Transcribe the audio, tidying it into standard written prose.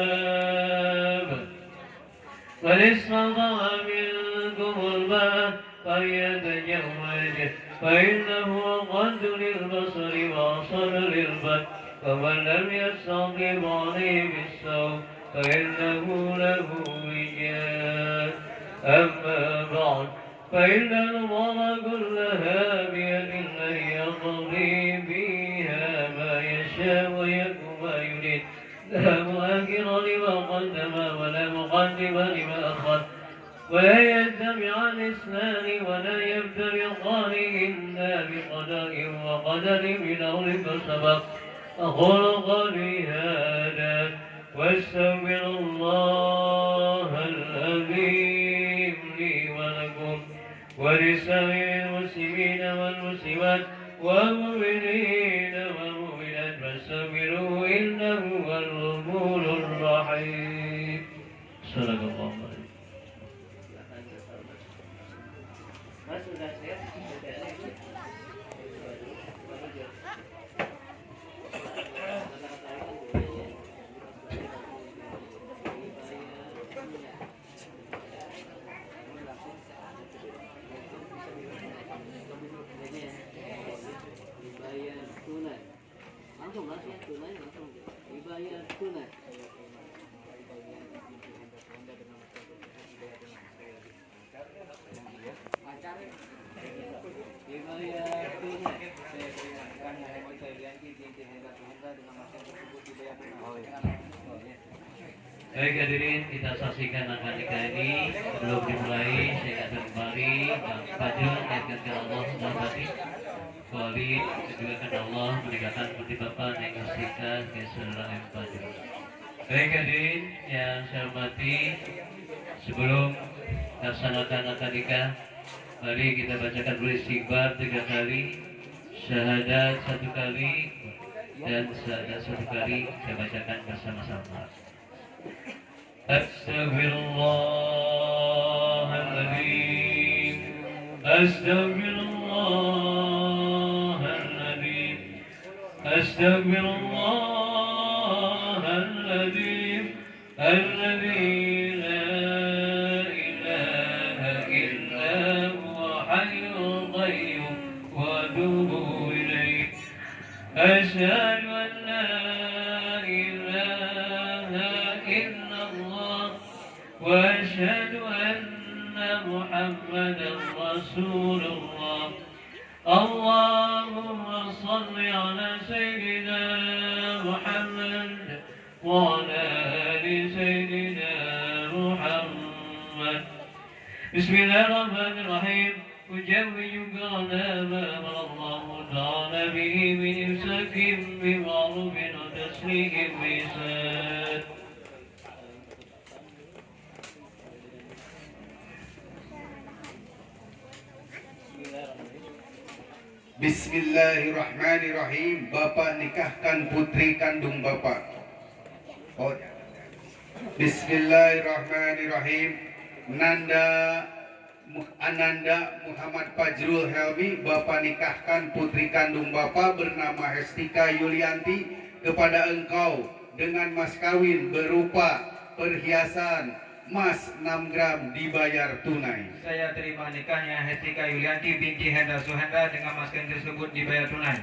الباب من استطاع منكم الباب فليتزوج فإنه أغض للبصر وأبصر للبصر ومن لم يستطع عليه بالصوم فإنه له وجاء أما بعد فإن الأمور كلها بيد الله يقضي فيها ما يشاء ويكون ما يريد لا مؤخر لما قدم ولا مقدم لما أخر ولا يجتمعان اثنان ولا يفترقان إلا بقدر وقدر من أمر فسبق أقول قولي هذا واستغفر الله العظيم لي ولكم ولسائر المسلمين والمسلمات والمؤمنين والمؤمنات فاستغفروه إنه هو الغفور الرحيم. صدق الله العظيم. Dibayar tunai. Baik hadirin, kita saksikan akad nikah ini. Sebelum dimulai, saya akan kembali dan Fajrul niatkan ke Allah SWT. Kembali juga ke Allah menikahkan putri bapak yang saksikan ke saudara M. Fajrul. Baik hadirin yang saya hormati, sebelum laksanakan akad nikah, mari kita bacakan dulu istighfar 3 kali, syahadat 1 kali, dan syahadat 1 kali. Saya bacakan bersama-sama. Astaghfirullahaladzim, astaghfirullahaladzim, astaghfirullahaladzim, alladzi la ilaha illa huwa hayyul qayyum wa atubu ilaih. Asyhadu an la وأشهد أن محمدا رسول الله. اللهم صل على سيدنا محمد وعلى آل سيدنا محمد. بسم الله الرحمن الرحيم. أجوجك على ما أمر الله تعالى به من إمساك بمعروف وتسليم بإحسان. Bismillahirrahmanirrahim. Bapak nikahkan putri kandung Bapak. Bismillahirrahmanirrahim. Ananda Muhammad Fajrul Helmi, Bapak nikahkan putri kandung Bapak bernama Hestika Yulianti kepada engkau dengan mas kawin berupa perhiasan emas 6 gram dibayar tunai. Saya terima nikahnya Hestika Yulianti binti Hendra Suhendra dengan mas kawin tersebut dibayar tunai.